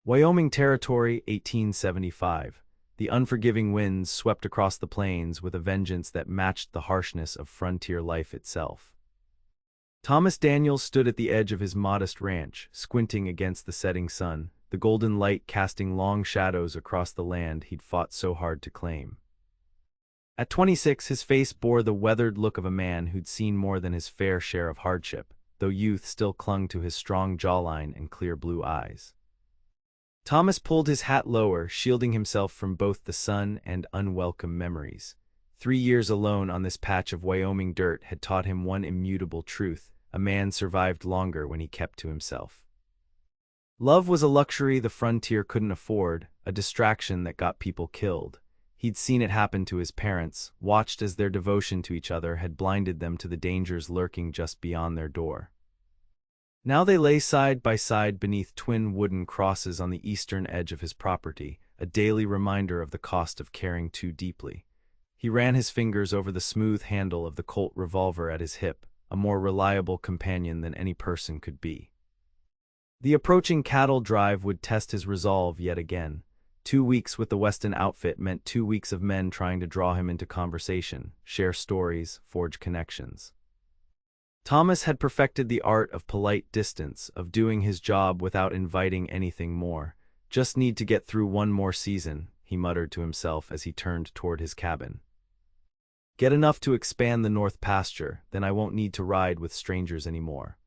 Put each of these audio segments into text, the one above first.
Wyoming Territory, 1875. The unforgiving winds swept across the plains with a vengeance that matched the harshness of frontier life itself. Thomas Daniels stood at the edge of his modest ranch, squinting against the setting sun, the golden light casting long shadows across the land he'd fought so hard to claim. At 26, his face bore the weathered look of a man who'd seen more than his fair share of hardship, though youth still clung to his strong jawline and clear blue eyes. Thomas pulled his hat lower, shielding himself from both the sun and unwelcome memories. 3 years alone on this patch of Wyoming dirt had taught him one immutable truth: a man survived longer when he kept to himself. Love was a luxury the frontier couldn't afford, a distraction that got people killed. He'd seen it happen to his parents, watched as their devotion to each other had blinded them to the dangers lurking just beyond their door. Now they lay side by side beneath twin wooden crosses on the eastern edge of his property, a daily reminder of the cost of caring too deeply. He ran his fingers over the smooth handle of the Colt revolver at his hip, a more reliable companion than any person could be. The approaching cattle drive would test his resolve yet again. 2 weeks with the Weston outfit meant 2 weeks of men trying to draw him into conversation, share stories, forge connections. Thomas had perfected the art of polite distance, of doing his job without inviting anything more. Just need to get through one more season, he muttered to himself as he turned toward his cabin. Get enough to expand the north pasture, then I won't need to ride with strangers anymore.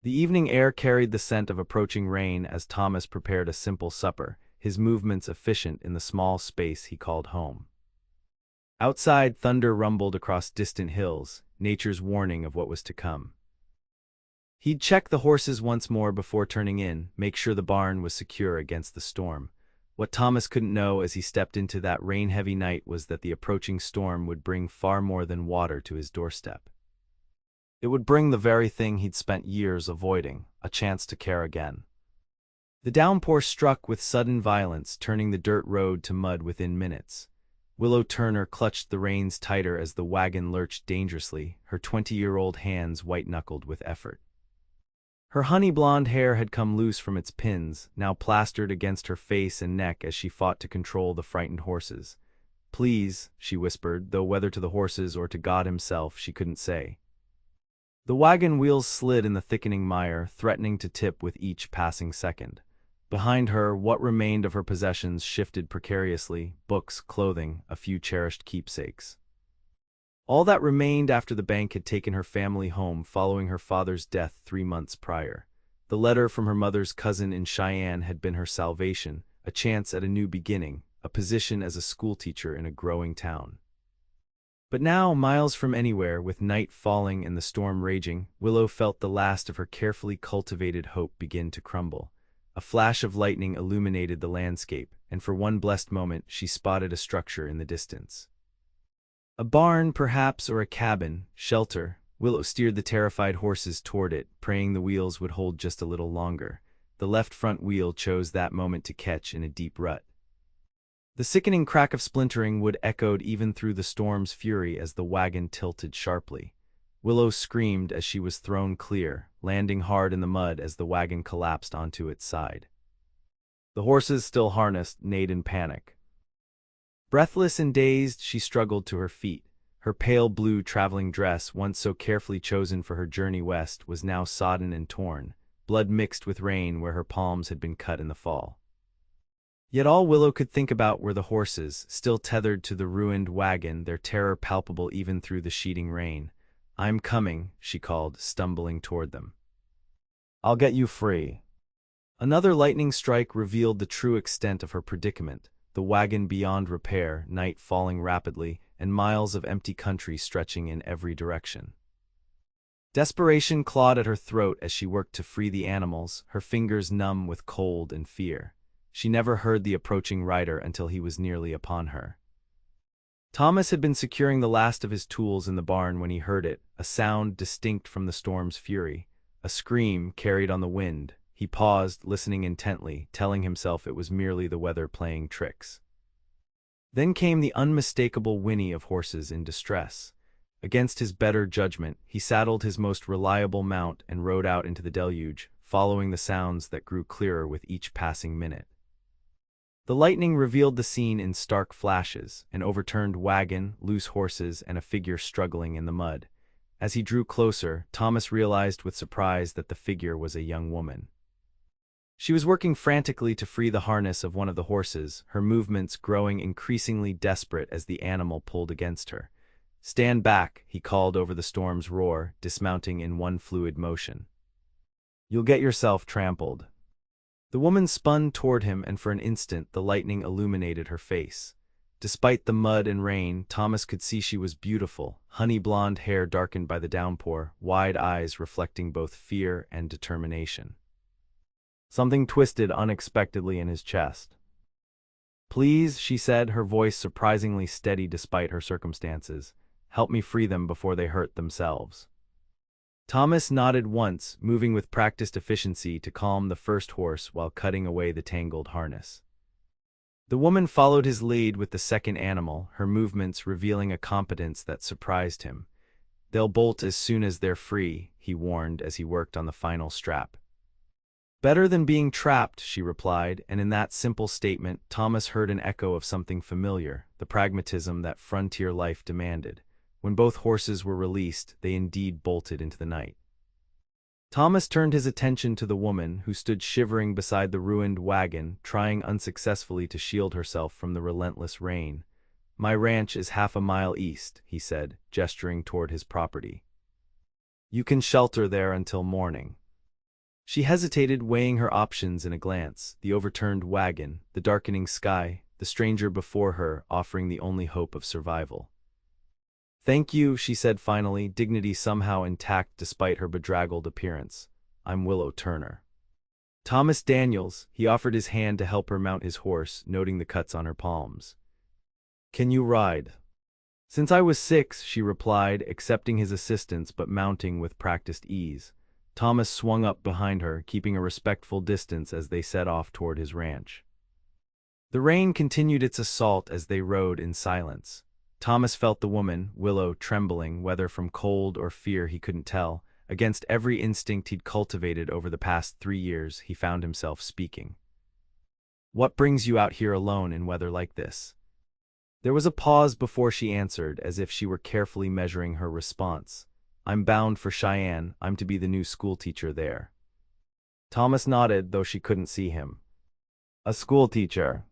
The evening air carried the scent of approaching rain as Thomas prepared a simple supper, his movements efficient in the small space he called home. Outside, thunder rumbled across distant hills, nature's warning of what was to come. He'd check the horses once more before turning in, make sure the barn was secure against the storm. What Thomas couldn't know as he stepped into that rain-heavy night was that the approaching storm would bring far more than water to his doorstep. It would bring the very thing he'd spent years avoiding, a chance to care again. The downpour struck with sudden violence, turning the dirt road to mud within minutes. Willow Turner clutched the reins tighter as the wagon lurched dangerously, her 20-year-old hands white-knuckled with effort. Her honey-blonde hair had come loose from its pins, now plastered against her face and neck as she fought to control the frightened horses. "Please," she whispered, though whether to the horses or to God himself she couldn't say. The wagon wheels slid in the thickening mire, threatening to tip with each passing second. Behind her, what remained of her possessions shifted precariously: books, clothing, a few cherished keepsakes. All that remained after the bank had taken her family home following her father's death 3 months prior. The letter from her mother's cousin in Cheyenne had been her salvation, a chance at a new beginning, a position as a schoolteacher in a growing town. But now, miles from anywhere, with night falling and the storm raging, Willow felt the last of her carefully cultivated hope begin to crumble. A flash of lightning illuminated the landscape, and for one blessed moment she spotted a structure in the distance. A barn, perhaps, or a cabin, shelter. Willow steered the terrified horses toward it, praying the wheels would hold just a little longer. The left front wheel chose that moment to catch in a deep rut. The sickening crack of splintering wood echoed even through the storm's fury as the wagon tilted sharply. Willow screamed as she was thrown clear, landing hard in the mud as the wagon collapsed onto its side. The horses, still harnessed, neighed in panic. Breathless and dazed, she struggled to her feet. Her pale blue traveling dress, once so carefully chosen for her journey west, was now sodden and torn, blood mixed with rain where her palms had been cut in the fall. Yet all Willow could think about were the horses, still tethered to the ruined wagon, their terror palpable even through the sheeting rain. "I'm coming," she called, stumbling toward them. "I'll get you free." Another lightning strike revealed the true extent of her predicament, the wagon beyond repair, night falling rapidly, and miles of empty country stretching in every direction. Desperation clawed at her throat as she worked to free the animals, her fingers numb with cold and fear. She never heard the approaching rider until he was nearly upon her. Thomas had been securing the last of his tools in the barn when he heard it, a sound distinct from the storm's fury, a scream carried on the wind. He paused, listening intently, telling himself it was merely the weather playing tricks. Then came the unmistakable whinny of horses in distress. Against his better judgment, he saddled his most reliable mount and rode out into the deluge, following the sounds that grew clearer with each passing minute. The lightning revealed the scene in stark flashes, an overturned wagon, loose horses, and a figure struggling in the mud. As he drew closer, Thomas realized with surprise that the figure was a young woman. She was working frantically to free the harness of one of the horses, her movements growing increasingly desperate as the animal pulled against her. "Stand back," he called over the storm's roar, dismounting in one fluid motion. "You'll get yourself trampled." The woman spun toward him, and for an instant the lightning illuminated her face. Despite the mud and rain, Thomas could see she was beautiful, honey-blonde hair darkened by the downpour, wide eyes reflecting both fear and determination. Something twisted unexpectedly in his chest. "Please," she said, her voice surprisingly steady despite her circumstances, "help me free them before they hurt themselves." Thomas nodded once, moving with practiced efficiency to calm the first horse while cutting away the tangled harness. The woman followed his lead with the second animal, her movements revealing a competence that surprised him. "They'll bolt as soon as they're free," he warned as he worked on the final strap. "Better than being trapped," she replied, and in that simple statement, Thomas heard an echo of something familiar, the pragmatism that frontier life demanded. When both horses were released, they indeed bolted into the night. Thomas turned his attention to the woman, who stood shivering beside the ruined wagon, trying unsuccessfully to shield herself from the relentless rain. "My ranch is half a mile east," he said, gesturing toward his property. "You can shelter there until morning." She hesitated, weighing her options in a glance: the overturned wagon, the darkening sky, the stranger before her offering the only hope of survival. "Thank you," she said finally, dignity somehow intact despite her bedraggled appearance. "I'm Willow Turner." "Thomas Daniels," he offered his hand to help her mount his horse, noting the cuts on her palms. "Can you ride?" "Since I was 6, she replied, accepting his assistance but mounting with practiced ease. Thomas swung up behind her, keeping a respectful distance as they set off toward his ranch. The rain continued its assault as they rode in silence. Thomas felt the woman, Willow, trembling, whether from cold or fear he couldn't tell. Against every instinct he'd cultivated over the past 3 years, he found himself speaking. "What brings you out here alone in weather like this?" There was a pause before she answered, as if she were carefully measuring her response. "I'm bound for Cheyenne. I'm to be the new schoolteacher there." Thomas nodded, though she couldn't see him. "A schoolteacher."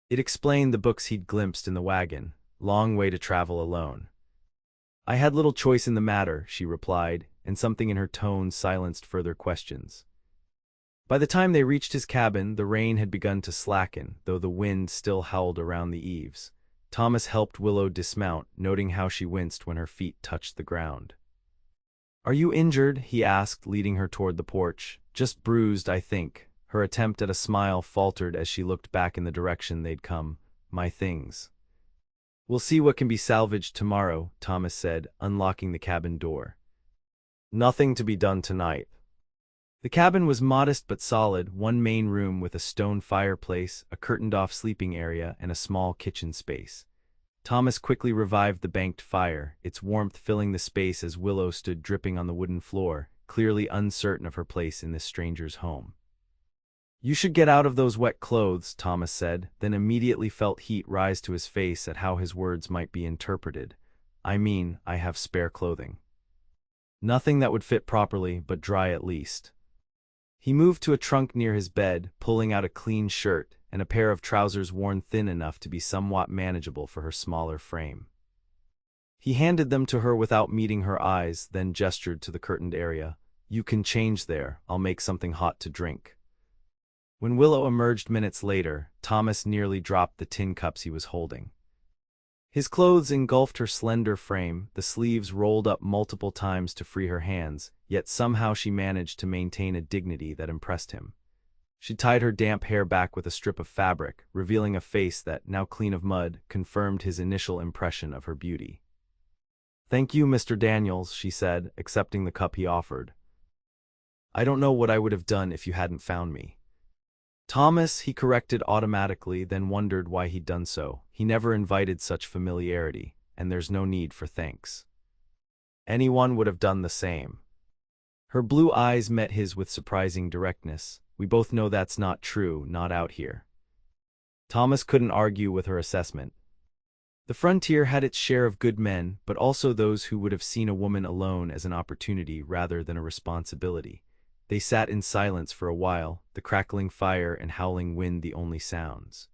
It explained the books he'd glimpsed in the wagon. Long way to travel alone. "I had little choice in the matter," she replied, and something in her tone silenced further questions. By the time they reached his cabin, the rain had begun to slacken, though the wind still howled around the eaves. Thomas helped Willow dismount, noting how she winced when her feet touched the ground. "Are you injured?" he asked, leading her toward the porch. "Just bruised, I think." Her attempt at a smile faltered as she looked back in the direction they'd come. "My things." "We'll see what can be salvaged tomorrow," Thomas said, unlocking the cabin door. "Nothing to be done tonight." The cabin was modest but solid, one main room with a stone fireplace, a curtained-off sleeping area, and a small kitchen space. Thomas quickly revived the banked fire, its warmth filling the space as Willow stood dripping on the wooden floor, clearly uncertain of her place in this stranger's home. "You should get out of those wet clothes," Thomas said, then immediately felt heat rise to his face at how his words might be interpreted. "I mean, I have spare clothing. Nothing that would fit properly, but dry at least." He moved to a trunk near his bed, pulling out a clean shirt and a pair of trousers worn thin enough to be somewhat manageable for her smaller frame. He handed them to her without meeting her eyes, then gestured to the curtained area. "You can change there. I'll make something hot to drink." When Willow emerged minutes later, Thomas nearly dropped the tin cups he was holding. His clothes engulfed her slender frame, the sleeves rolled up multiple times to free her hands, yet somehow she managed to maintain a dignity that impressed him. She tied her damp hair back with a strip of fabric, revealing a face that, now clean of mud, confirmed his initial impression of her beauty. "Thank you, Mr. Daniels," she said, accepting the cup he offered. "I don't know what I would have done if you hadn't found me." "Thomas," he corrected automatically, then wondered why he'd done so. He never invited such familiarity, and there's no need for thanks. Anyone would have done the same. Her blue eyes met his with surprising directness. We both know that's not true, not out here. Thomas couldn't argue with her assessment. The frontier had its share of good men, but also those who would have seen a woman alone as an opportunity rather than a responsibility. They sat in silence for a while, the crackling fire and howling wind the only sounds.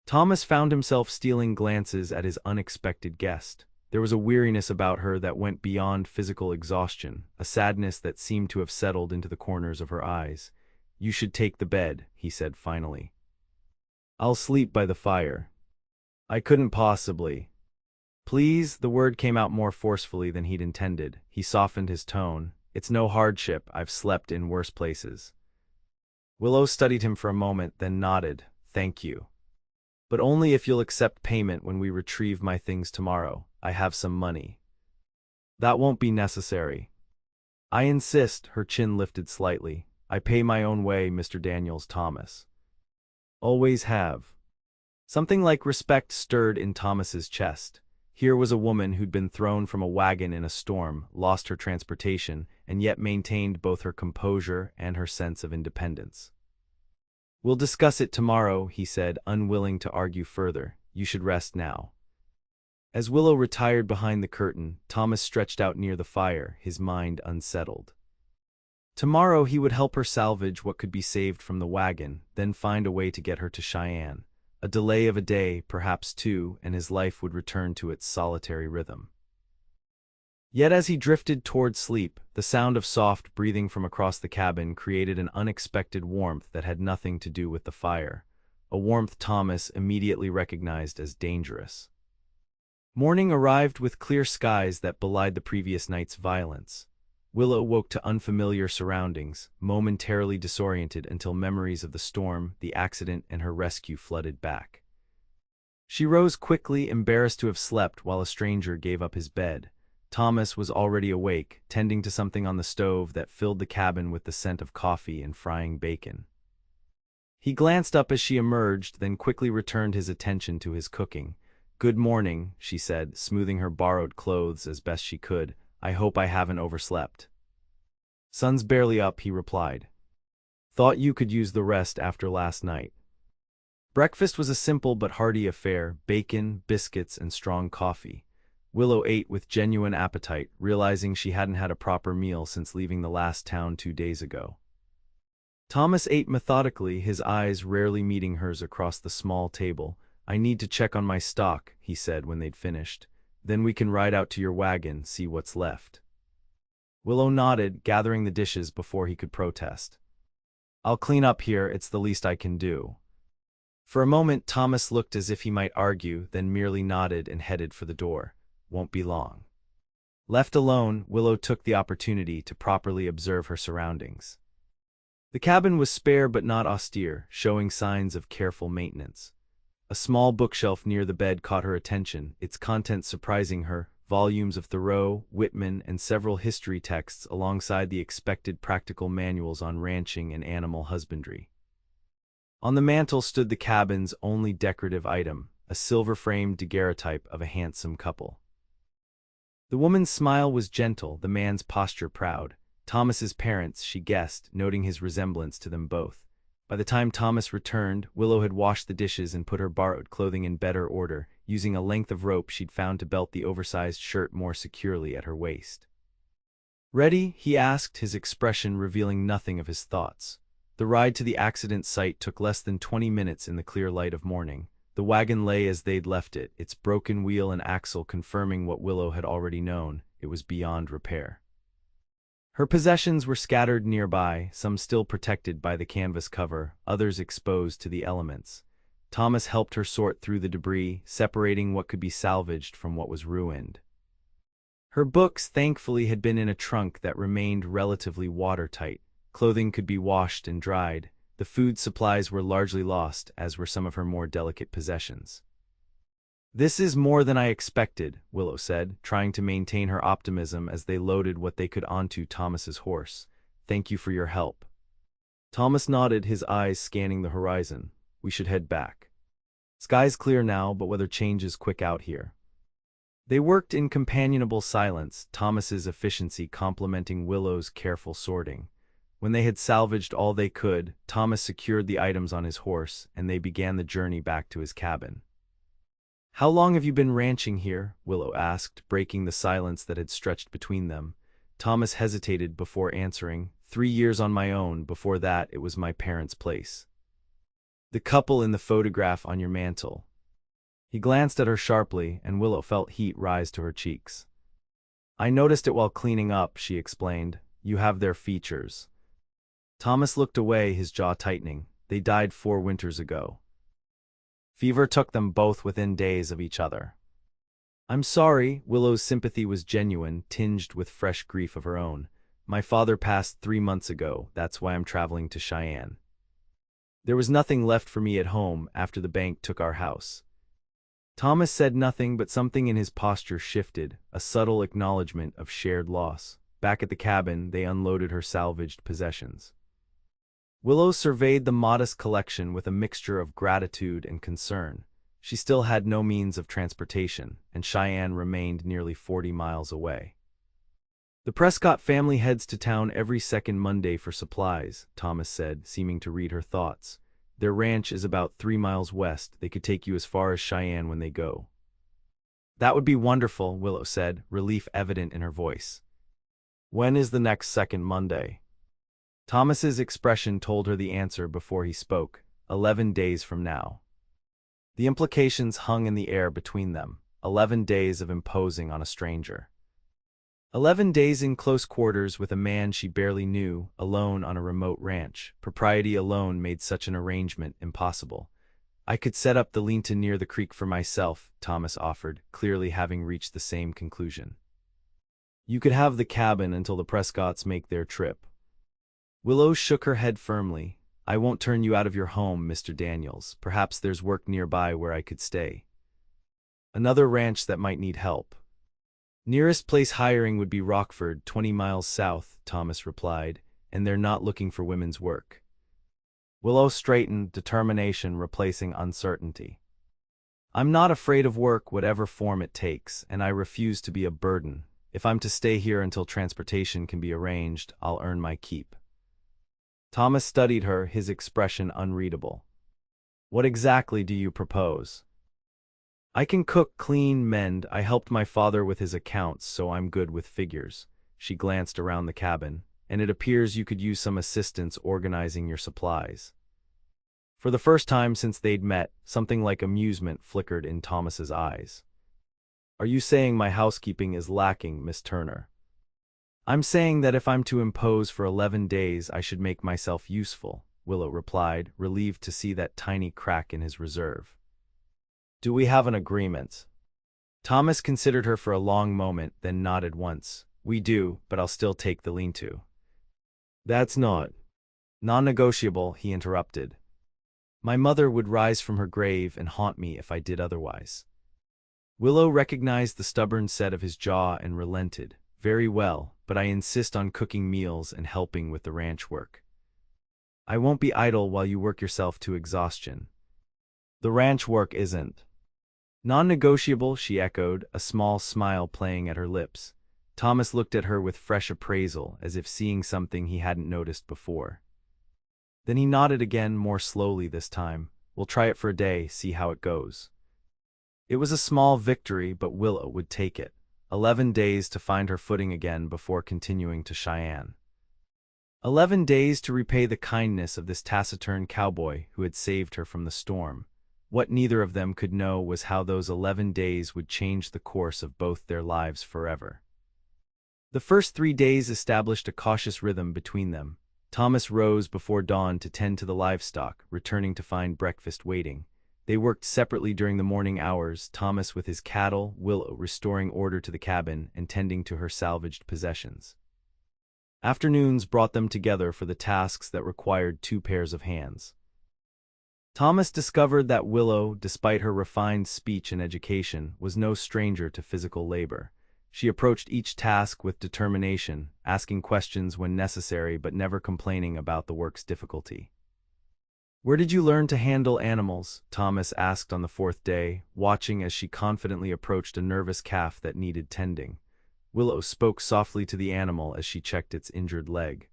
Thomas found himself stealing glances at his unexpected guest. There was a weariness about her that went beyond physical exhaustion, a sadness that seemed to have settled into the corners of her eyes. "You should take the bed," he said finally. "I'll sleep by the fire." "I couldn't possibly." "Please," the word came out more forcefully than he'd intended. He softened his tone. "It's no hardship, I've slept in worse places." Willow studied him for a moment, then nodded. "Thank you. But only if you'll accept payment when we retrieve my things tomorrow. I have some money." "That won't be necessary." "I insist," her chin lifted slightly. "I pay my own way, Mr. Daniels, Thomas. Always have." Something like respect stirred in Thomas's chest. Here was a woman who'd been thrown from a wagon in a storm, lost her transportation, and yet maintained both her composure and her sense of independence. "We'll discuss it tomorrow," he said, unwilling to argue further. "You should rest now." As Willow retired behind the curtain, Thomas stretched out near the fire, his mind unsettled. Tomorrow he would help her salvage what could be saved from the wagon, then find a way to get her to Cheyenne. A delay of a day, perhaps two, and his life would return to its solitary rhythm. Yet as he drifted toward sleep, the sound of soft breathing from across the cabin created an unexpected warmth that had nothing to do with the fire, a warmth Thomas immediately recognized as dangerous. Morning arrived with clear skies that belied the previous night's violence. Willow woke to unfamiliar surroundings, momentarily disoriented until memories of the storm, the accident, and her rescue flooded back. She rose quickly, embarrassed to have slept while a stranger gave up his bed. Thomas was already awake, tending to something on the stove that filled the cabin with the scent of coffee and frying bacon. He glanced up as she emerged, then quickly returned his attention to his cooking. "Good morning," she said, smoothing her borrowed clothes as best she could. "I hope I haven't overslept." "Sun's barely up," he replied. "Thought you could use the rest after last night." Breakfast was a simple but hearty affair: bacon, biscuits, and strong coffee. Willow ate with genuine appetite, realizing she hadn't had a proper meal since leaving the last town 2 days ago. Thomas ate methodically, his eyes rarely meeting hers across the small table. "I need to check on my stock," he said when they'd finished. "Then we can ride out to your wagon, see what's left." Willow nodded, gathering the dishes before he could protest. "I'll clean up here, it's the least I can do." For a moment Thomas looked as if he might argue, then merely nodded and headed for the door. "Won't be long." Left alone, Willow took the opportunity to properly observe her surroundings. The cabin was spare but not austere, showing signs of careful maintenance. A small bookshelf near the bed caught her attention, its contents surprising her: volumes of Thoreau, Whitman, and several history texts alongside the expected practical manuals on ranching and animal husbandry. On the mantel stood the cabin's only decorative item, a silver-framed daguerreotype of a handsome couple. The woman's smile was gentle, the man's posture proud. Thomas's parents, she guessed, noting his resemblance to them both. By the time Thomas returned, Willow had washed the dishes and put her borrowed clothing in better order, using a length of rope she'd found to belt the oversized shirt more securely at her waist. "Ready?" he asked, his expression revealing nothing of his thoughts. The ride to the accident site took less than 20 minutes in the clear light of morning. The wagon lay as they'd left it, its broken wheel and axle confirming what Willow had already known: it was beyond repair. Her possessions were scattered nearby, some still protected by the canvas cover, others exposed to the elements. Thomas helped her sort through the debris, separating what could be salvaged from what was ruined. Her books, thankfully, had been in a trunk that remained relatively watertight. Clothing could be washed and dried. The food supplies were largely lost, as were some of her more delicate possessions. "This is more than I expected," Willow said, trying to maintain her optimism as they loaded what they could onto Thomas's horse. "Thank you for your help." Thomas nodded, his eyes scanning the horizon. "We should head back. Sky's clear now, but weather changes quick out here." They worked in companionable silence, Thomas's efficiency complementing Willow's careful sorting. When they had salvaged all they could, Thomas secured the items on his horse, and they began the journey back to his cabin. "How long have you been ranching here?" Willow asked, breaking the silence that had stretched between them. Thomas hesitated before answering. 3 years on my own. Before that, it was my parents' place. "The couple in the photograph on your mantle." He glanced at her sharply, and Willow felt heat rise to her cheeks. "I noticed it while cleaning up," she explained. "You have their features." Thomas looked away, his jaw tightening. "They died 4 winters ago. Fever took them both within days of each other." "I'm sorry." Willow's sympathy was genuine, tinged with fresh grief of her own. "My father passed 3 months ago. That's why I'm traveling to Cheyenne. There was nothing left for me at home after the bank took our house." Thomas said nothing, but something in his posture shifted, a subtle acknowledgement of shared loss. Back at the cabin, they unloaded her salvaged possessions. Willow surveyed the modest collection with a mixture of gratitude and concern. She still had no means of transportation, and Cheyenne remained nearly 40 miles away. "The Prescott family heads to town every second Monday for supplies," Thomas said, seeming to read her thoughts. "Their ranch is about 3 miles west. They could take you as far as Cheyenne when they go." "That would be wonderful," Willow said, relief evident in her voice. "When is the next second Monday?" Thomas's expression told her the answer before he spoke. 11 days from now." The implications hung in the air between them. 11 days of imposing on a stranger. 11 days in close quarters with a man she barely knew, alone on a remote ranch. Propriety alone made such an arrangement impossible. "I could set up the lean-to near the creek for myself," Thomas offered, clearly having reached the same conclusion. "You could have the cabin until the Prescotts make their trip." Willow shook her head firmly. "I won't turn you out of your home, Mr. Daniels. Perhaps there's work nearby where I could stay. Another ranch that might need help." "Nearest place hiring would be Rockford, 20 miles south," Thomas replied, "and they're not looking for women's work." Willow straightened, determination replacing uncertainty. "I'm not afraid of work, whatever form it takes, and I refuse to be a burden. If I'm to stay here until transportation can be arranged, I'll earn my keep." Thomas studied her, his expression unreadable. "What exactly do you propose?" "I can cook, clean, mend. I helped my father with his accounts, so I'm good with figures." She glanced around the cabin. "And it appears you could use some assistance organizing your supplies." For the first time since they'd met, something like amusement flickered in Thomas's eyes. "Are you saying my housekeeping is lacking, Miss Turner?" "I'm saying that if I'm to impose for 11 days, I should make myself useful," Willow replied, relieved to see that tiny crack in his reserve. "Do we have an agreement?" Thomas considered her for a long moment, then nodded once. "We do, but I'll still take the lean-to." "That's not non-negotiable," he interrupted. "My mother would rise from her grave and haunt me if I did otherwise." Willow recognized the stubborn set of his jaw and relented. "Very well, but I insist on cooking meals and helping with the ranch work. I won't be idle while you work yourself to exhaustion." "The ranch work isn't non-negotiable," she echoed, a small smile playing at her lips. Thomas looked at her with fresh appraisal, as if seeing something he hadn't noticed before. Then he nodded again, more slowly this time. "We'll try it for a day, see how it goes." It was a small victory, but Willow would take it. 11 days to find her footing again before continuing to Cheyenne. 11 days to repay the kindness of this taciturn cowboy who had saved her from the storm. What neither of them could know was how those 11 days would change the course of both their lives forever. The first 3 days established a cautious rhythm between them. Thomas rose before dawn to tend to the livestock, returning to find breakfast waiting. They worked separately during the morning hours, Thomas with his cattle, Willow restoring order to the cabin and tending to her salvaged possessions. Afternoons brought them together for the tasks that required 2 pairs of hands. Thomas discovered that Willow, despite her refined speech and education, was no stranger to physical labor. She approached each task with determination, asking questions when necessary but never complaining about the work's difficulty. Where did you learn to handle animals? Thomas asked on the fourth day, watching as she confidently approached a nervous calf that needed tending. Willow spoke softly to the animal as she checked its injured leg.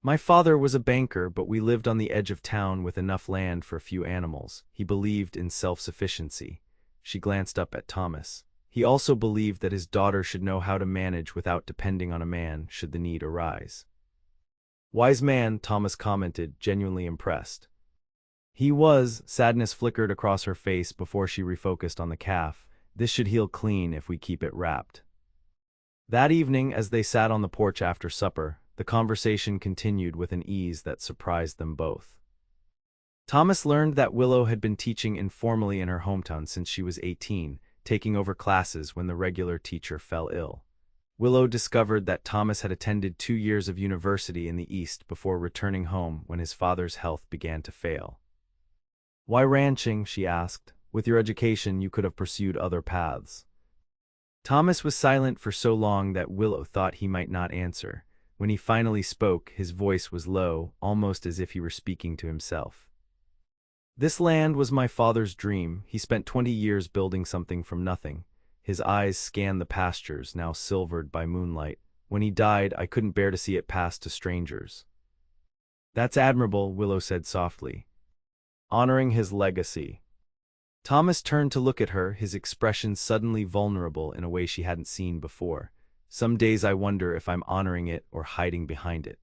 My father was a banker, but we lived on the edge of town with enough land for a few animals. He believed in self-sufficiency. She glanced up at Thomas. He also believed that his daughter should know how to manage without depending on a man should the need arise. Wise man, Thomas commented, genuinely impressed. He was. Sadness flickered across her face before she refocused on the calf. This should heal clean if we keep it wrapped. That evening, as they sat on the porch after supper, the conversation continued with an ease that surprised them both. Thomas learned that Willow had been teaching informally in her hometown since she was 18, taking over classes when the regular teacher fell ill. Willow discovered that Thomas had attended 2 years of university in the East before returning home when his father's health began to fail. Why ranching? She asked. With your education, you could have pursued other paths. Thomas was silent for so long that Willow thought he might not answer. When he finally spoke, his voice was low, almost as if he were speaking to himself. This land was my father's dream. He spent 20 years building something from nothing. His eyes scanned the pastures, now silvered by moonlight. When he died, I couldn't bear to see it pass to strangers. That's admirable, Willow said softly. Honoring his legacy. Thomas turned to look at her, his expression suddenly vulnerable in a way she hadn't seen before. Some days I wonder if I'm honoring it or hiding behind it.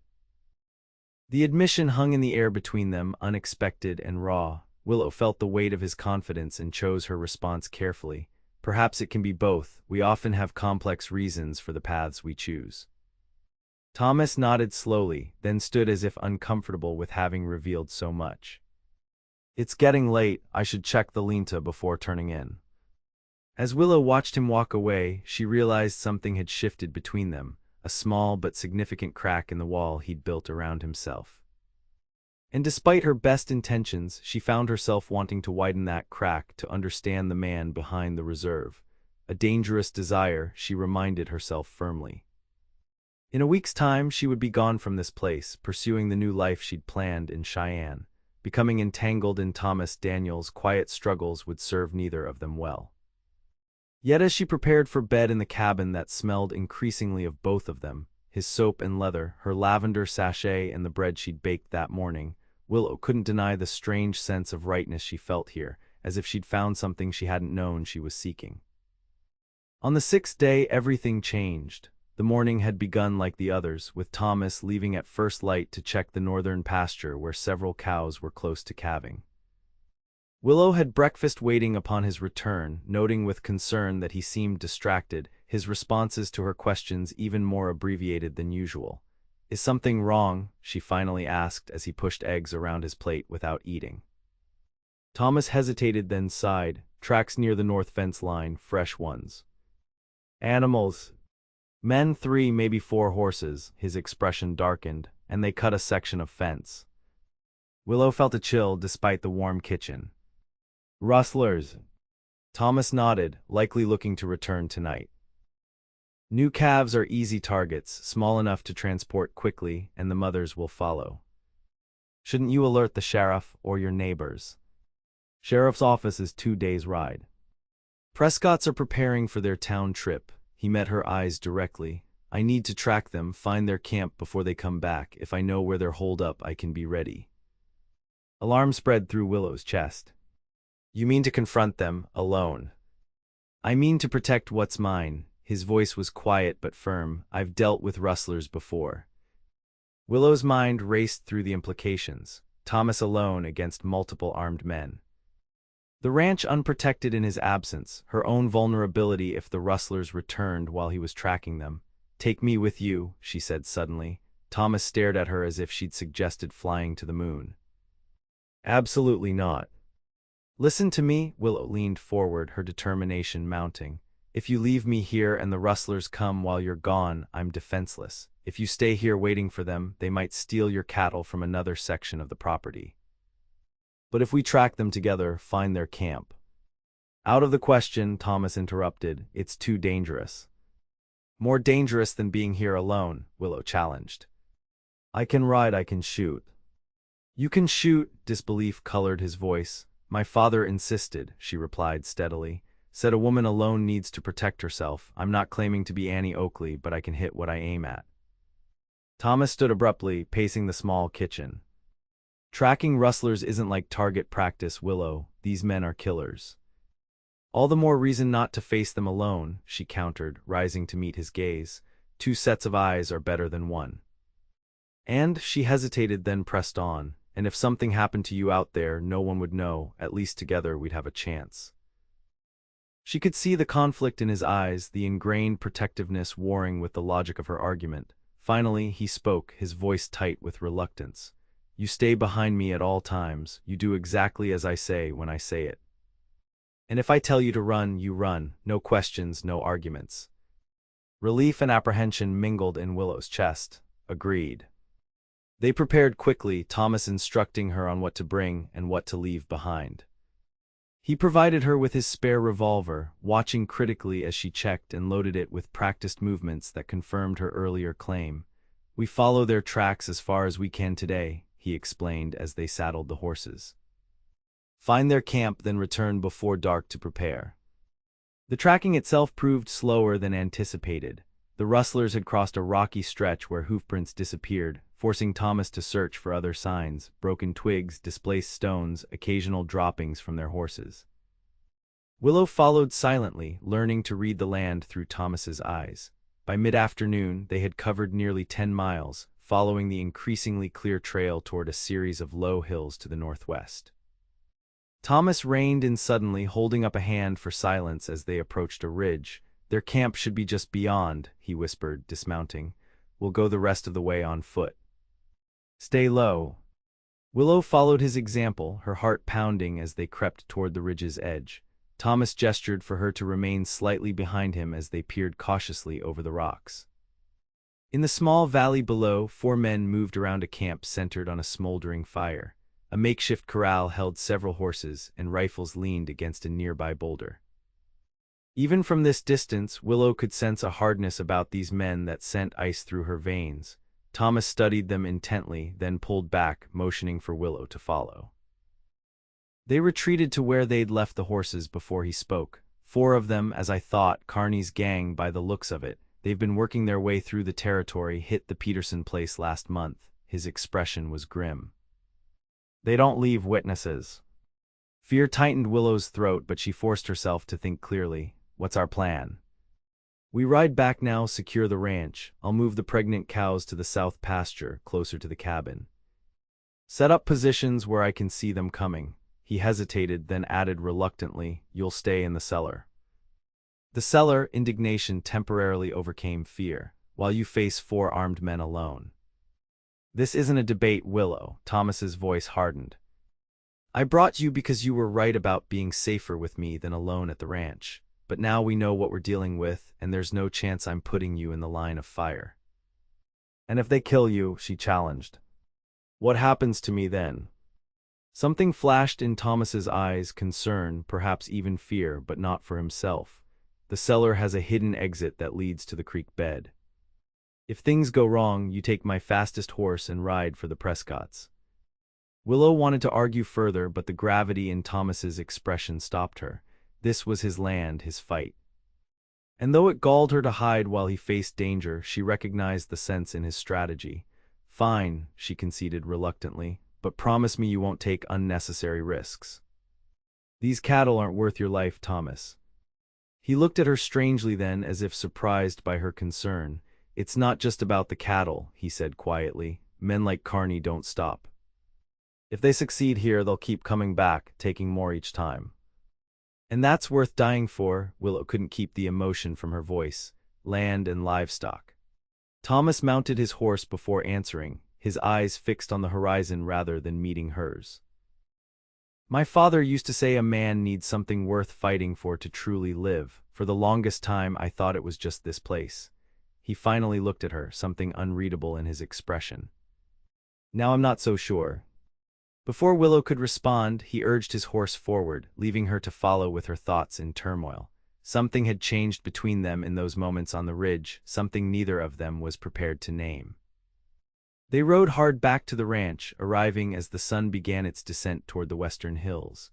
The admission hung in the air between them, unexpected and raw. Willow felt the weight of his confidence and chose her response carefully. Perhaps it can be both. We often have complex reasons for the paths we choose. Thomas nodded slowly, then stood as if uncomfortable with having revealed so much. It's getting late. I should check the Linta before turning in. As Willow watched him walk away, she realized something had shifted between them, a small but significant crack in the wall he'd built around himself. And despite her best intentions, she found herself wanting to widen that crack to understand the man behind the reserve. A dangerous desire, she reminded herself firmly. In a week's time, she would be gone from this place, pursuing the new life she'd planned in Cheyenne. Becoming entangled in Thomas Daniel's quiet struggles would serve neither of them well. Yet as she prepared for bed in the cabin that smelled increasingly of both of them, his soap and leather, her lavender sachet and the bread she'd baked that morning, Willow couldn't deny the strange sense of rightness she felt here, as if she'd found something she hadn't known she was seeking. On the 6th day, everything changed. The morning had begun like the others, with Thomas leaving at first light to check the northern pasture where several cows were close to calving. Willow had breakfast waiting upon his return, noting with concern that he seemed distracted, his responses to her questions even more abbreviated than usual. Is something wrong? She finally asked as he pushed eggs around his plate without eating. Thomas hesitated, then sighed. Tracks near the north fence line, fresh ones. Animals. Men, 3, maybe 4 horses. His expression darkened, and they cut a section of fence. Willow felt a chill despite the warm kitchen. Rustlers. Thomas nodded, likely looking to return tonight. New calves are easy targets, small enough to transport quickly, and the mothers will follow. Shouldn't you alert the sheriff or your neighbors? Sheriff's office is 2 days' ride. Prescotts are preparing for their town trip. He met her eyes directly. I need to track them, find their camp before they come back. If I know where they're holed up, I can be ready. Alarm spread through Willow's chest. You mean to confront them, alone? I mean to protect what's mine. His voice was quiet but firm. I've dealt with rustlers before. Willow's mind raced through the implications. Thomas alone against multiple armed men. The ranch unprotected in his absence, her own vulnerability if the rustlers returned while he was tracking them. Take me with you, she said suddenly. Thomas stared at her as if she'd suggested flying to the moon. Absolutely not. Listen to me, Willow leaned forward, her determination mounting. If you leave me here and the rustlers come while you're gone, I'm defenseless. If you stay here waiting for them, they might steal your cattle from another section of the property. But if we track them together, find their camp. Out of the question, Thomas interrupted. It's too dangerous. More dangerous than being here alone, Willow challenged. I can ride, I can shoot. You can shoot, disbelief colored his voice. My father insisted, she replied steadily. Said a woman alone needs to protect herself. I'm not claiming to be Annie Oakley, but I can hit what I aim at. Thomas stood abruptly, pacing the small kitchen. Tracking rustlers isn't like target practice, Willow. These men are killers. All the more reason not to face them alone, she countered, rising to meet his gaze. 2 sets of eyes are better than 1. And she hesitated, then pressed on. And if something happened to you out there, no one would know. At least together we'd have a chance. She could see the conflict in his eyes, the ingrained protectiveness warring with the logic of her argument. Finally, he spoke, his voice tight with reluctance. You stay behind me at all times. You do exactly as I say when I say it. And if I tell you to run, you run. No questions, no arguments. Relief and apprehension mingled in Willow's chest. Agreed. They prepared quickly, Thomas instructing her on what to bring and what to leave behind. He provided her with his spare revolver, watching critically as she checked and loaded it with practiced movements that confirmed her earlier claim. We follow their tracks as far as we can today, he explained as they saddled the horses. Find their camp, then return before dark to prepare. The tracking itself proved slower than anticipated. The rustlers had crossed a rocky stretch where hoofprints disappeared, forcing Thomas to search for other signs, broken twigs, displaced stones, occasional droppings from their horses. Willow followed silently, learning to read the land through Thomas's eyes. By mid-afternoon, they had covered nearly 10 miles, following the increasingly clear trail toward a series of low hills to the northwest. Thomas reined in suddenly, holding up a hand for silence as they approached a ridge. Their camp should be just beyond, he whispered, dismounting. We'll go the rest of the way on foot. Stay low. Willow followed his example, her heart pounding as they crept toward the ridge's edge. Thomas gestured for her to remain slightly behind him as they peered cautiously over the rocks. In the small valley below, 4 men moved around a camp centered on a smoldering fire. A makeshift corral held several horses, and rifles leaned against a nearby boulder. Even from this distance, Willow could sense a hardness about these men that sent ice through her veins. Thomas studied them intently, then pulled back, motioning for Willow to follow. They retreated to where they'd left the horses before he spoke. 4 of them, as I thought, Kearney's gang by the looks of it. They've been working their way through the territory, hit the Peterson place last month. His expression was grim. They don't leave witnesses. Fear tightened Willow's throat, but she forced herself to think clearly. What's our plan? We ride back now, secure the ranch. I'll move the pregnant cows to the south pasture, closer to the cabin. Set up positions where I can see them coming. He hesitated, then added reluctantly, you'll stay in the cellar. The cellar, indignation temporarily overcame fear, while you face 4 armed men alone. This isn't a debate, Willow. Thomas's voice hardened. I brought you because you were right about being safer with me than alone at the ranch. But now we know what we're dealing with, and there's no chance I'm putting you in the line of fire. And if they kill you, she challenged. What happens to me then? Something flashed in Thomas's eyes, concern, perhaps even fear, but not for himself. The cellar has a hidden exit that leads to the creek bed. If things go wrong, you take my fastest horse and ride for the Prescotts. Willow wanted to argue further, but the gravity in Thomas's expression stopped her. This was his land, his fight. And though it galled her to hide while he faced danger, she recognized the sense in his strategy. Fine, she conceded reluctantly, but promise me you won't take unnecessary risks. These cattle aren't worth your life, Thomas. He looked at her strangely then, as if surprised by her concern. It's not just about the cattle, he said quietly. Men like Kearney don't stop. If they succeed here, they'll keep coming back, taking more each time. And that's worth dying for. Willow couldn't keep the emotion from her voice. Land and livestock. Thomas mounted his horse before answering, his eyes fixed on the horizon rather than meeting hers. My father used to say a man needs something worth fighting for to truly live. For the longest time I thought it was just this place. He finally looked at her, something unreadable in his expression. Now I'm not so sure. Before Willow could respond, he urged his horse forward, leaving her to follow with her thoughts in turmoil. Something had changed between them in those moments on the ridge, something neither of them was prepared to name. They rode hard back to the ranch, arriving as the sun began its descent toward the western hills.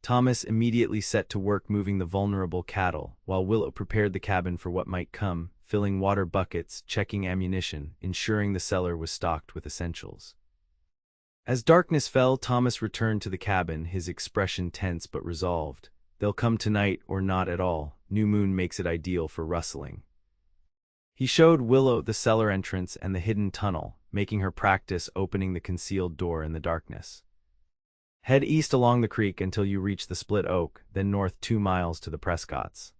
Thomas immediately set to work moving the vulnerable cattle, while Willow prepared the cabin for what might come, filling water buckets, checking ammunition, ensuring the cellar was stocked with essentials. As darkness fell, Thomas returned to the cabin, his expression tense but resolved. They'll come tonight or not at all. New moon makes it ideal for rustling. He showed Willow the cellar entrance and the hidden tunnel, making her practice opening the concealed door in the darkness. Head east along the creek until you reach the Split Oak, then north 2 miles to the Prescotts.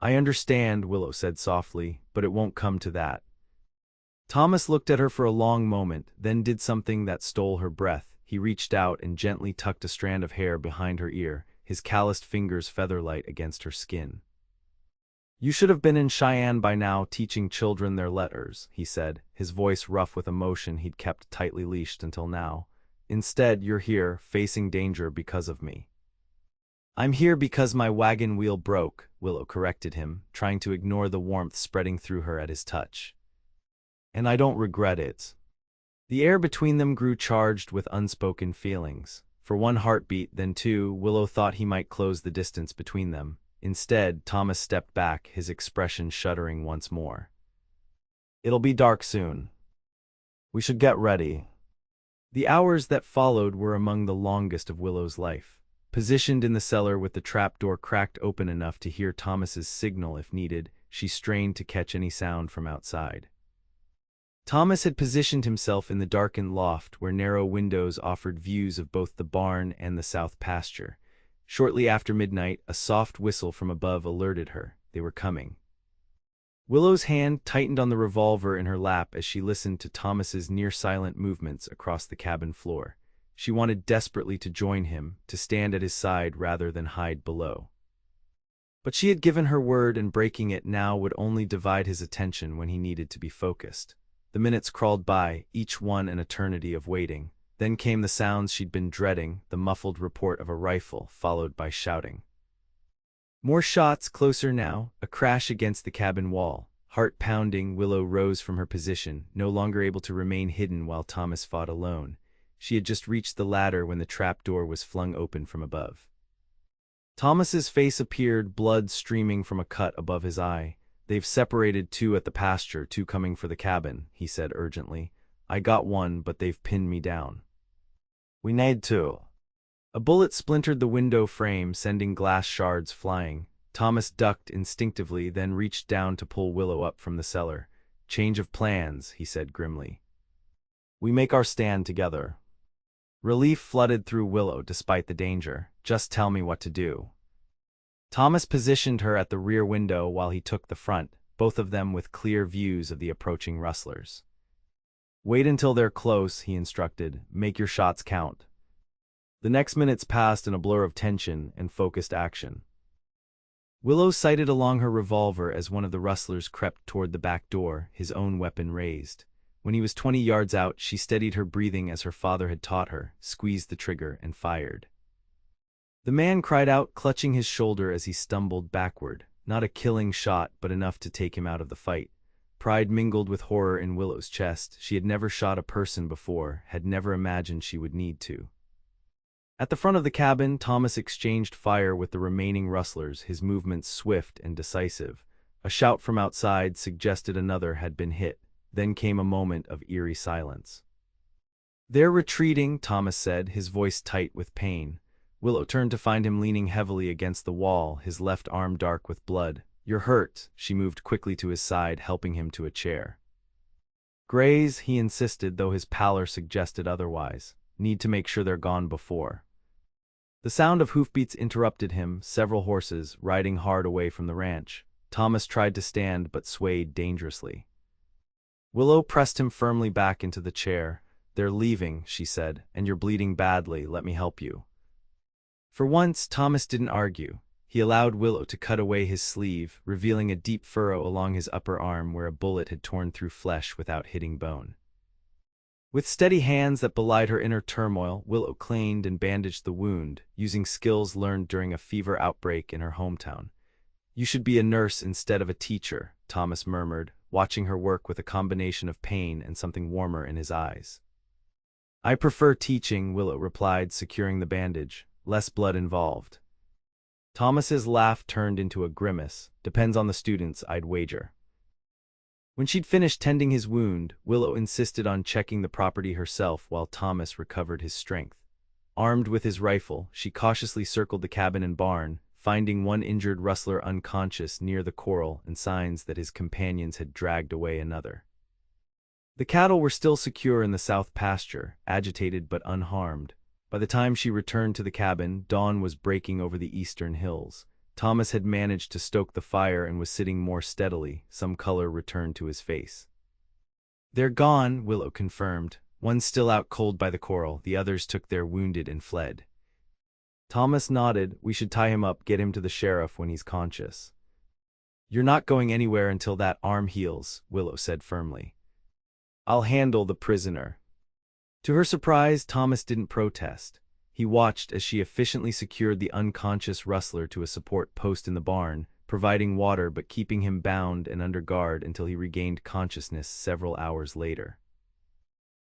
I understand, Willow said softly, but it won't come to that. Thomas looked at her for a long moment, then did something that stole her breath. He reached out and gently tucked a strand of hair behind her ear, his calloused fingers feather-light against her skin. You should have been in Cheyenne by now teaching children their letters, he said, his voice rough with emotion he'd kept tightly leashed until now. Instead, you're here, facing danger because of me. I'm here because my wagon wheel broke, Willow corrected him, trying to ignore the warmth spreading through her at his touch. And I don't regret it. The air between them grew charged with unspoken feelings. For one heartbeat, then two, Willow thought he might close the distance between them. Instead, Thomas stepped back, his expression shuddering once more. It'll be dark soon. We should get ready. The hours that followed were among the longest of Willow's life. Positioned in the cellar with the trapdoor cracked open enough to hear Thomas's signal if needed, she strained to catch any sound from outside. Thomas had positioned himself in the darkened loft where narrow windows offered views of both the barn and the south pasture. Shortly after midnight, a soft whistle from above alerted her. They were coming. Willow's hand tightened on the revolver in her lap as she listened to Thomas's near-silent movements across the cabin floor. She wanted desperately to join him, to stand at his side rather than hide below. But she had given her word, and breaking it now would only divide his attention when he needed to be focused. The minutes crawled by, each one an eternity of waiting. Then came the sounds she'd been dreading, the muffled report of a rifle, followed by shouting. More shots, closer now, a crash against the cabin wall. Heart pounding, Willow rose from her position, no longer able to remain hidden while Thomas fought alone. She had just reached the ladder when the trapdoor was flung open from above. Thomas's face appeared, blood streaming from a cut above his eye. They've separated 2 at the pasture, 2 coming for the cabin, he said urgently. I got 1, but they've pinned me down. We need 2. A bullet splintered the window frame, sending glass shards flying. Thomas ducked instinctively, then reached down to pull Willow up from the cellar. Change of plans, he said grimly. We make our stand together. Relief flooded through Willow despite the danger. Just tell me what to do. Thomas positioned her at the rear window while he took the front, both of them with clear views of the approaching rustlers. Wait until they're close, he instructed. Make your shots count. The next minutes passed in a blur of tension and focused action. Willow sighted along her revolver as one of the rustlers crept toward the back door, his own weapon raised. When he was 20 yards out, she steadied her breathing as her father had taught her, squeezed the trigger, and fired. The man cried out, clutching his shoulder as he stumbled backward. Not a killing shot, but enough to take him out of the fight. Pride mingled with horror in Willow's chest. She had never shot a person before, had never imagined she would need to. At the front of the cabin, Thomas exchanged fire with the remaining rustlers, his movements swift and decisive. A shout from outside suggested another had been hit. Then came a moment of eerie silence. They're retreating, Thomas said, his voice tight with pain. Willow turned to find him leaning heavily against the wall, his left arm dark with blood. You're hurt. She moved quickly to his side, helping him to a chair. Graze, he insisted, though his pallor suggested otherwise. Need to make sure they're gone before. The sound of hoofbeats interrupted him, several horses, riding hard away from the ranch. Thomas tried to stand but swayed dangerously. Willow pressed him firmly back into the chair. They're leaving, she said, and you're bleeding badly. Let me help you. For once, Thomas didn't argue. He allowed Willow to cut away his sleeve, revealing a deep furrow along his upper arm where a bullet had torn through flesh without hitting bone. With steady hands that belied her inner turmoil, Willow cleaned and bandaged the wound, using skills learned during a fever outbreak in her hometown. You should be a nurse instead of a teacher, Thomas murmured, watching her work with a combination of pain and something warmer in his eyes. "I prefer teaching," Willow replied, securing the bandage. "Less blood involved." Thomas's laugh turned into a grimace. "Depends on the students, I'd wager." When she'd finished tending his wound, Willow insisted on checking the property herself while Thomas recovered his strength. Armed with his rifle, she cautiously circled the cabin and barn, finding one injured rustler unconscious near the corral and signs that his companions had dragged away another. The cattle were still secure in the south pasture, agitated but unharmed. By the time she returned to the cabin, dawn was breaking over the eastern hills. Thomas had managed to stoke the fire and was sitting more steadily, some color returned to his face. "They're gone," Willow confirmed. "One's still out cold by the corral, the others took their wounded and fled." Thomas nodded. "We should tie him up, get him to the sheriff when he's conscious." "You're not going anywhere until that arm heals," Willow said firmly. "I'll handle the prisoner." To her surprise, Thomas didn't protest. He watched as she efficiently secured the unconscious rustler to a support post in the barn, providing water but keeping him bound and under guard until he regained consciousness several hours later.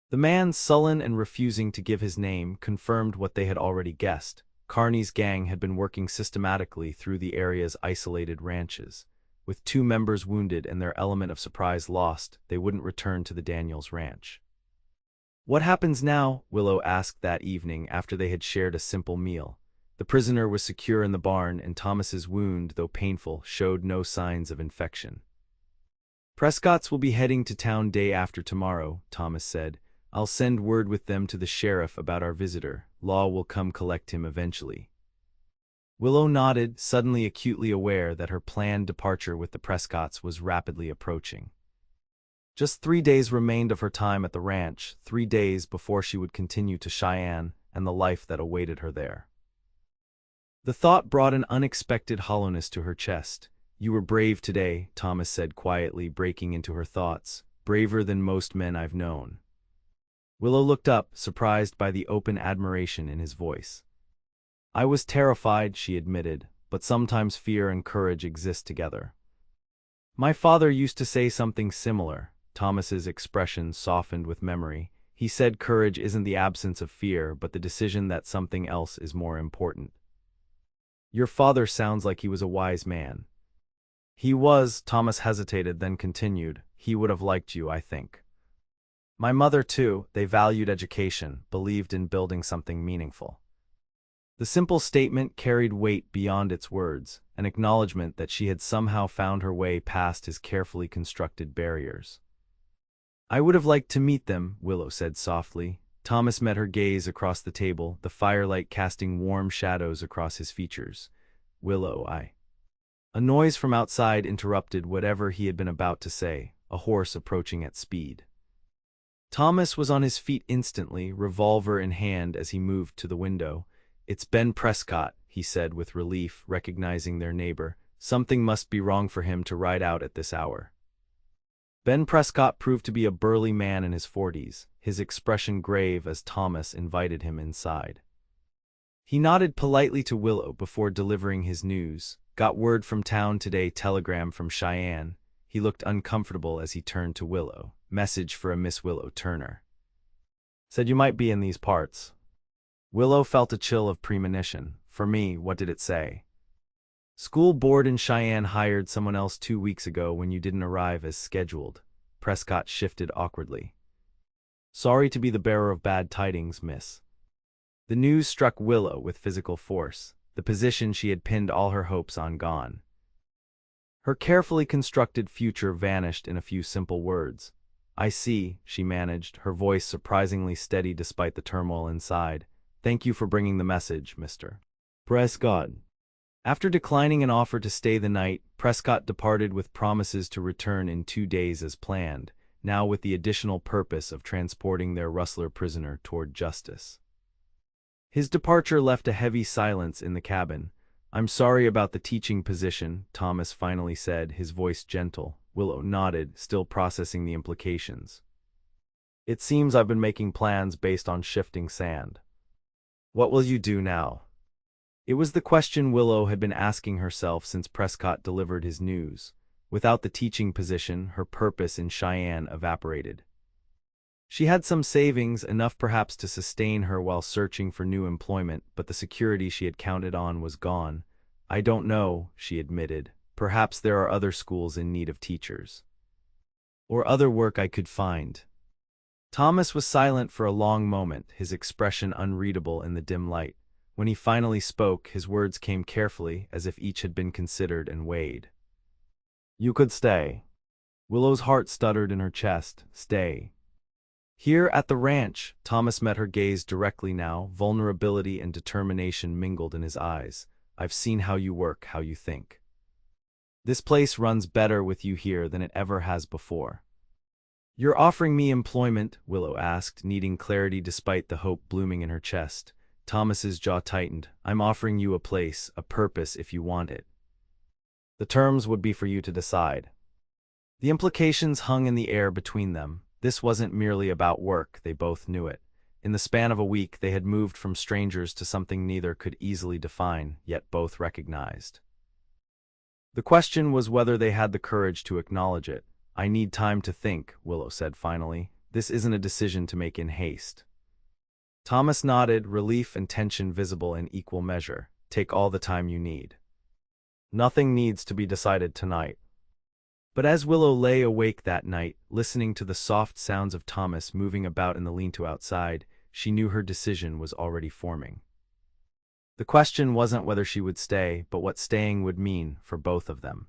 The man, sullen and refusing to give his name, confirmed what they had already guessed. Carney's gang had been working systematically through the area's isolated ranches. With 2 members wounded and their element of surprise lost, they wouldn't return to the Daniels ranch. "What happens now?" Willow asked that evening after they had shared a simple meal. The prisoner was secure in the barn, and Thomas's wound, though painful, showed no signs of infection. "Prescott's will be heading to town day after tomorrow," Thomas said. "I'll send word with them to the sheriff about our visitor. Law will come collect him eventually." Willow nodded, suddenly acutely aware that her planned departure with the Prescotts was rapidly approaching. Just 3 days remained of her time at the ranch, 3 days before she would continue to Cheyenne and the life that awaited her there. The thought brought an unexpected hollowness to her chest. "You were brave today," Thomas said quietly, breaking into her thoughts. "Braver than most men I've known." Willow looked up, surprised by the open admiration in his voice. "I was terrified," she admitted, "but sometimes fear and courage exist together." "My father used to say something similar." Thomas's expression softened with memory. "He said courage isn't the absence of fear, but the decision that something else is more important." "Your father sounds like he was a wise man." "He was," Thomas hesitated, then continued. "He would have liked you, I think." "My mother, too. They valued education, believed in building something meaningful." The simple statement carried weight beyond its words, an acknowledgement that she had somehow found her way past his carefully constructed barriers. "I would have liked to meet them," Willow said softly. Thomas met her gaze across the table, the firelight casting warm shadows across his features. "Willow, A noise from outside interrupted whatever he had been about to say, a horse approaching at speed. Thomas was on his feet instantly, revolver in hand as he moved to the window. "It's Ben Prescott," he said with relief, recognizing their neighbor. Something must be wrong for him to ride out at this hour. Ben Prescott proved to be a burly man in his 40s, his expression grave as Thomas invited him inside. He nodded politely to Willow before delivering his news. "Got word from town today, telegram from Cheyenne." He looked uncomfortable as he turned to Willow. "Message for a Miss Willow Turner. Said you might be in these parts." Willow felt a chill of premonition. "For me, what did it say?" "School board in Cheyenne hired someone else 2 weeks ago when you didn't arrive as scheduled." Prescott shifted awkwardly. "Sorry to be the bearer of bad tidings, miss." The news struck Willow with physical force, the position she had pinned all her hopes on gone. Her carefully constructed future vanished in a few simple words. "I see," she managed, her voice surprisingly steady despite the turmoil inside. "Thank you for bringing the message, Mr. Prescott." After declining an offer to stay the night, Prescott departed with promises to return in 2 days as planned, now with the additional purpose of transporting their rustler prisoner toward justice. His departure left a heavy silence in the cabin. "I'm sorry about the teaching position," Thomas finally said, his voice gentle. Willow nodded, still processing the implications. "It seems I've been making plans based on shifting sand." "What will you do now?" It was the question Willow had been asking herself since Prescott delivered his news. Without the teaching position, her purpose in Cheyenne evaporated. She had some savings, enough perhaps to sustain her while searching for new employment, but the security she had counted on was gone. "I don't know," she admitted. "Perhaps there are other schools in need of teachers. Or other work I could find." Thomas was silent for a long moment, his expression unreadable in the dim light. When he finally spoke, his words came carefully, as if each had been considered and weighed. "You could stay." Willow's heart stuttered in her chest. Stay. Here at the ranch, Thomas met her gaze directly now, vulnerability and determination mingled in his eyes. "I've seen how you work, how you think. This place runs better with you here than it ever has before." "You're offering me employment?" Willow asked, needing clarity despite the hope blooming in her chest. Thomas's jaw tightened. "I'm offering you a place, a purpose if you want it. The terms would be for you to decide." The implications hung in the air between them. This wasn't merely about work, they both knew it. In the span of a week, they had moved from strangers to something neither could easily define, yet both recognized. The question was whether they had the courage to acknowledge it. "I need time to think," Willow said finally. "This isn't a decision to make in haste." Thomas nodded, relief and tension visible in equal measure. "Take all the time you need. Nothing needs to be decided tonight." But as Willow lay awake that night, listening to the soft sounds of Thomas moving about in the lean-to outside, she knew her decision was already forming. The question wasn't whether she would stay, but what staying would mean for both of them.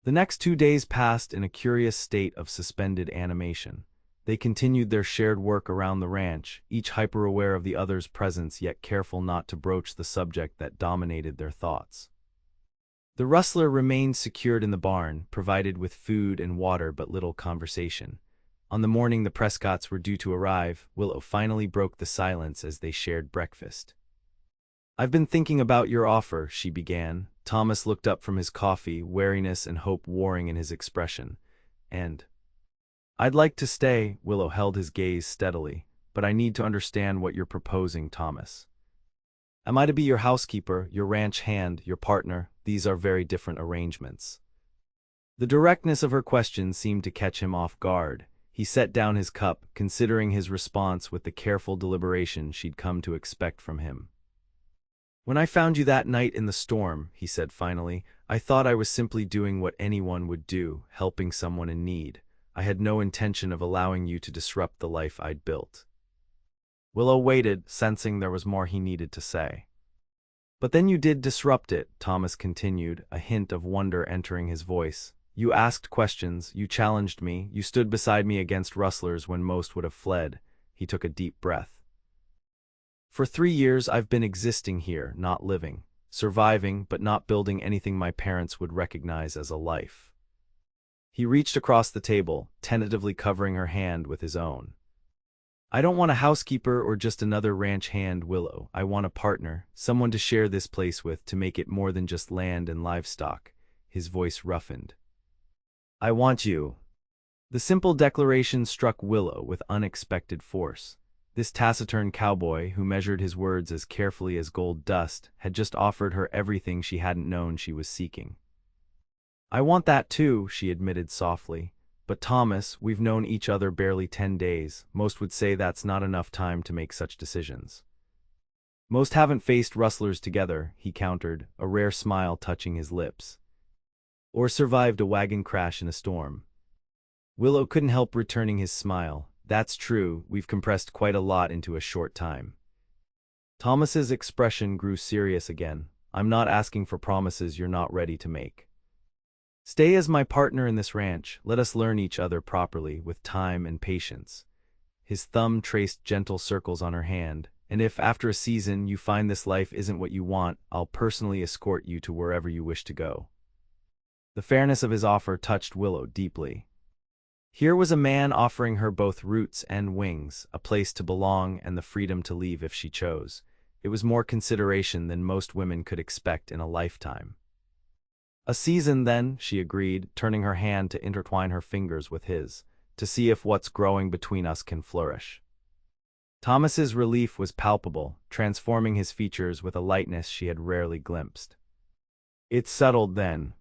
The next 2 days passed in a curious state of suspended animation. They continued their shared work around the ranch, each hyper-aware of the other's presence yet careful not to broach the subject that dominated their thoughts. The rustler remained secured in the barn, provided with food and water but little conversation. On the morning the Prescotts were due to arrive, Willow finally broke the silence as they shared breakfast. "I've been thinking about your offer," she began. Thomas looked up from his coffee, wariness and hope warring in his expression. "And I'd like to stay," Willow held his gaze steadily, "but I need to understand what you're proposing, Thomas. Am I to be your housekeeper, your ranch hand, your partner? These are very different arrangements." The directness of her question seemed to catch him off guard. He set down his cup, considering his response with the careful deliberation she'd come to expect from him. "When I found you that night in the storm," he said finally, "I thought I was simply doing what anyone would do, helping someone in need. I had no intention of allowing you to disrupt the life I'd built." Willow waited, sensing there was more he needed to say. "But then you did disrupt it," Thomas continued, a hint of wonder entering his voice. "You asked questions, you challenged me, you stood beside me against rustlers when most would have fled." He took a deep breath. "For 3 years I've been existing here, not living, surviving but not building anything my parents would recognize as a life." He reached across the table, tentatively covering her hand with his own. "I don't want a housekeeper or just another ranch hand, Willow. I want a partner, someone to share this place with, to make it more than just land and livestock." His voice roughened. "I want you." The simple declaration struck Willow with unexpected force. This taciturn cowboy, who measured his words as carefully as gold dust, had just offered her everything she hadn't known she was seeking. "I want that too," she admitted softly. "But Thomas, we've known each other barely 10 days. Most would say that's not enough time to make such decisions." "Most haven't faced rustlers together," he countered, a rare smile touching his lips. "Or survived a wagon crash in a storm." Willow couldn't help returning his smile. "That's true, we've compressed quite a lot into a short time." Thomas's expression grew serious again. "I'm not asking for promises you're not ready to make. Stay as my partner in this ranch. Let us learn each other properly, with time and patience." His thumb traced gentle circles on her hand. "And if, after a season, you find this life isn't what you want, I'll personally escort you to wherever you wish to go." The fairness of his offer touched Willow deeply. Here was a man offering her both roots and wings, a place to belong and the freedom to leave if she chose. It was more consideration than most women could expect in a lifetime. "A season, then," she agreed, turning her hand to intertwine her fingers with his, "to see if what's growing between us can flourish." Thomas's relief was palpable, transforming his features with a lightness she had rarely glimpsed. "It's settled, then."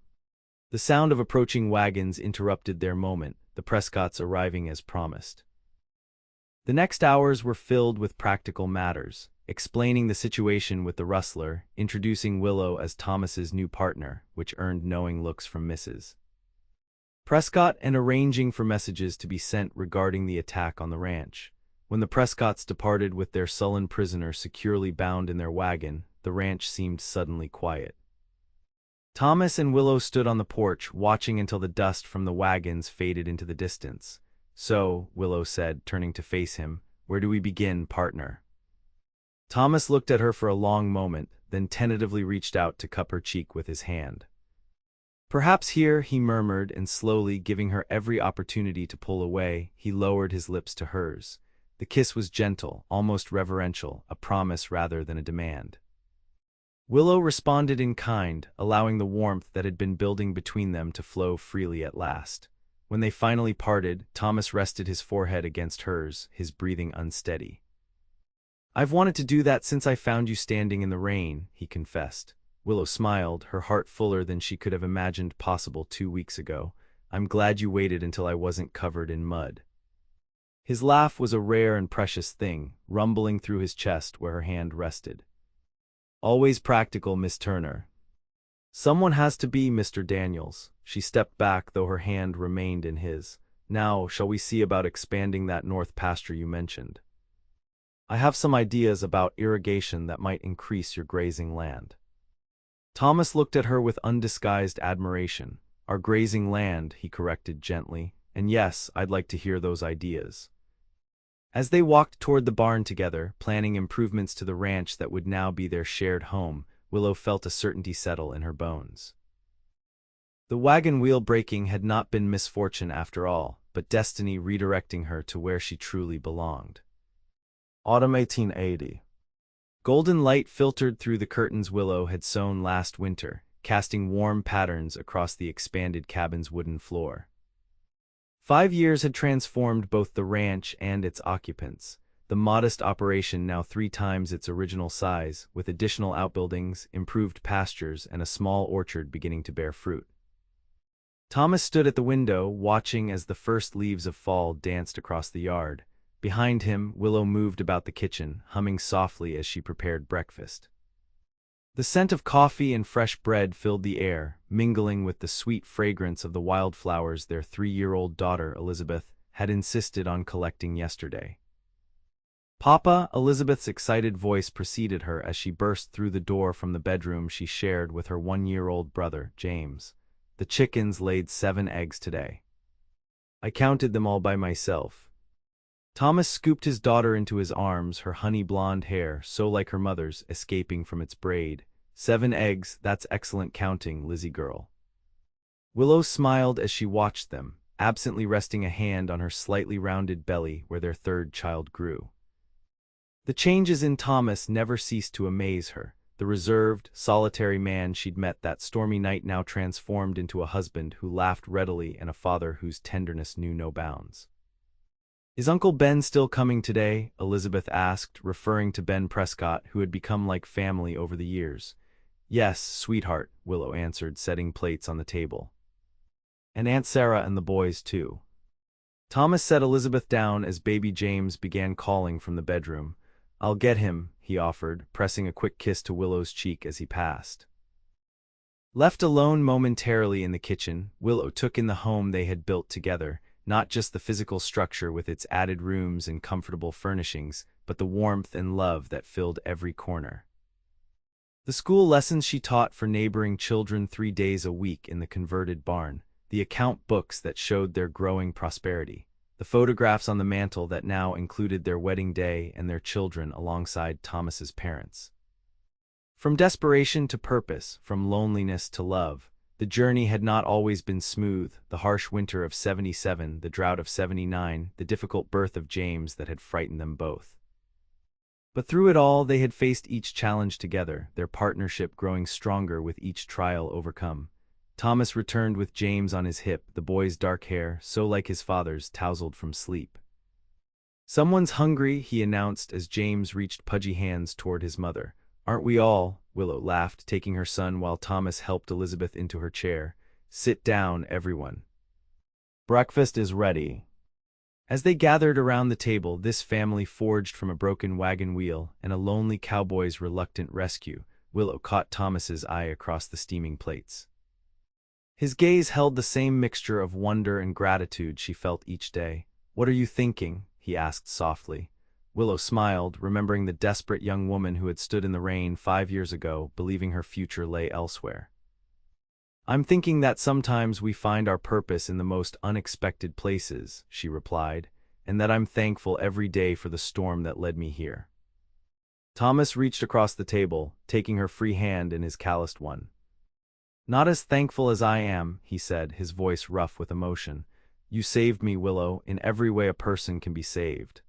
The sound of approaching wagons interrupted their moment, the Prescotts arriving as promised. The next hours were filled with practical matters, explaining the situation with the rustler, introducing Willow as Thomas's new partner, which earned knowing looks from Mrs. Prescott, and arranging for messages to be sent regarding the attack on the ranch. When the Prescotts departed with their sullen prisoner securely bound in their wagon, the ranch seemed suddenly quiet. Thomas and Willow stood on the porch, watching until the dust from the wagons faded into the distance. "So," Willow said, turning to face him, "where do we begin, partner?" Thomas looked at her for a long moment, then tentatively reached out to cup her cheek with his hand. "Perhaps here," he murmured, and slowly, giving her every opportunity to pull away, he lowered his lips to hers. The kiss was gentle, almost reverential, a promise rather than a demand. Willow responded in kind, allowing the warmth that had been building between them to flow freely at last. When they finally parted, Thomas rested his forehead against hers, his breathing unsteady. "I've wanted to do that since I found you standing in the rain," he confessed. Willow smiled, her heart fuller than she could have imagined possible 2 weeks ago. "I'm glad you waited until I wasn't covered in mud." His laugh was a rare and precious thing, rumbling through his chest where her hand rested. "Always practical, Miss Turner." "Someone has to be, Mr. Daniels." She stepped back, though her hand remained in his. "Now, shall we see about expanding that north pasture you mentioned? I have some ideas about irrigation that might increase your grazing land." Thomas looked at her with undisguised admiration. "Our grazing land," he corrected gently, "and yes, I'd like to hear those ideas." As they walked toward the barn together, planning improvements to the ranch that would now be their shared home, Willow felt a certainty settle in her bones. The wagon wheel breaking had not been misfortune after all, but destiny redirecting her to where she truly belonged. Autumn 1880. Golden light filtered through the curtains Willow had sewn last winter, casting warm patterns across the expanded cabin's wooden floor. 5 years had transformed both the ranch and its occupants, the modest operation now 3 times its original size, with additional outbuildings, improved pastures, and a small orchard beginning to bear fruit. Thomas stood at the window, watching as the first leaves of fall danced across the yard. Behind him, Willow moved about the kitchen, humming softly as she prepared breakfast. The scent of coffee and fresh bread filled the air, mingling with the sweet fragrance of the wildflowers their 3-year-old daughter, Elizabeth, had insisted on collecting yesterday. "Papa," Elizabeth's excited voice preceded her as she burst through the door from the bedroom she shared with her 1-year-old brother, James. "The chickens laid 7 eggs today. I counted them all by myself." Thomas scooped his daughter into his arms, her honey blonde hair, so like her mother's, escaping from its braid. "7 eggs, that's excellent counting, Lizzie girl." Willow smiled as she watched them, absently resting a hand on her slightly rounded belly where their 3rd child grew. The changes in Thomas never ceased to amaze her. The reserved, solitary man she'd met that stormy night now transformed into a husband who laughed readily and a father whose tenderness knew no bounds. "Is Uncle Ben still coming today?" Elizabeth asked, referring to Ben Prescott, who had become like family over the years. "Yes, sweetheart," Willow answered, setting plates on the table. "And Aunt Sarah and the boys, too." Thomas set Elizabeth down as baby James began calling from the bedroom. "I'll get him," he offered, pressing a quick kiss to Willow's cheek as he passed. Left alone momentarily in the kitchen, Willow took in the home they had built together, not just the physical structure with its added rooms and comfortable furnishings, but the warmth and love that filled every corner. The school lessons she taught for neighboring children 3 days a week in the converted barn, the account books that showed their growing prosperity, the photographs on the mantel that now included their wedding day and their children alongside Thomas's parents. From desperation to purpose, from loneliness to love, the journey had not always been smooth. The harsh winter of 77, the drought of 79, the difficult birth of James that had frightened them both. But through it all, they had faced each challenge together, their partnership growing stronger with each trial overcome. Thomas returned with James on his hip, the boy's dark hair, so like his father's, tousled from sleep. "Someone's hungry," he announced as James reached pudgy hands toward his mother. "Aren't we all?" Willow laughed, taking her son while Thomas helped Elizabeth into her chair. "Sit down, everyone. Breakfast is ready." As they gathered around the table, this family forged from a broken wagon wheel and a lonely cowboy's reluctant rescue, Willow caught Thomas's eye across the steaming plates. His gaze held the same mixture of wonder and gratitude she felt each day. "What are you thinking?" he asked softly. Willow smiled, remembering the desperate young woman who had stood in the rain 5 years ago, believing her future lay elsewhere. "I'm thinking that sometimes we find our purpose in the most unexpected places," she replied, "and that I'm thankful every day for the storm that led me here." Thomas reached across the table, taking her free hand in his calloused one. "Not as thankful as I am," he said, his voice rough with emotion. "You saved me, Willow, in every way a person can be saved."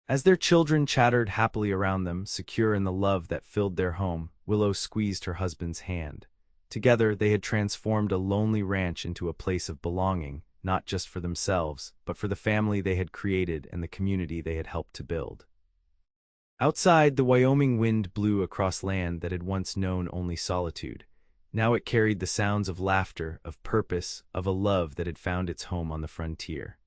As their children chattered happily around them, secure in the love that filled their home, Willow squeezed her husband's hand. Together, they had transformed a lonely ranch into a place of belonging, not just for themselves, but for the family they had created and the community they had helped to build. Outside, the Wyoming wind blew across land that had once known only solitude. Now it carried the sounds of laughter, of purpose, of a love that had found its home on the frontier.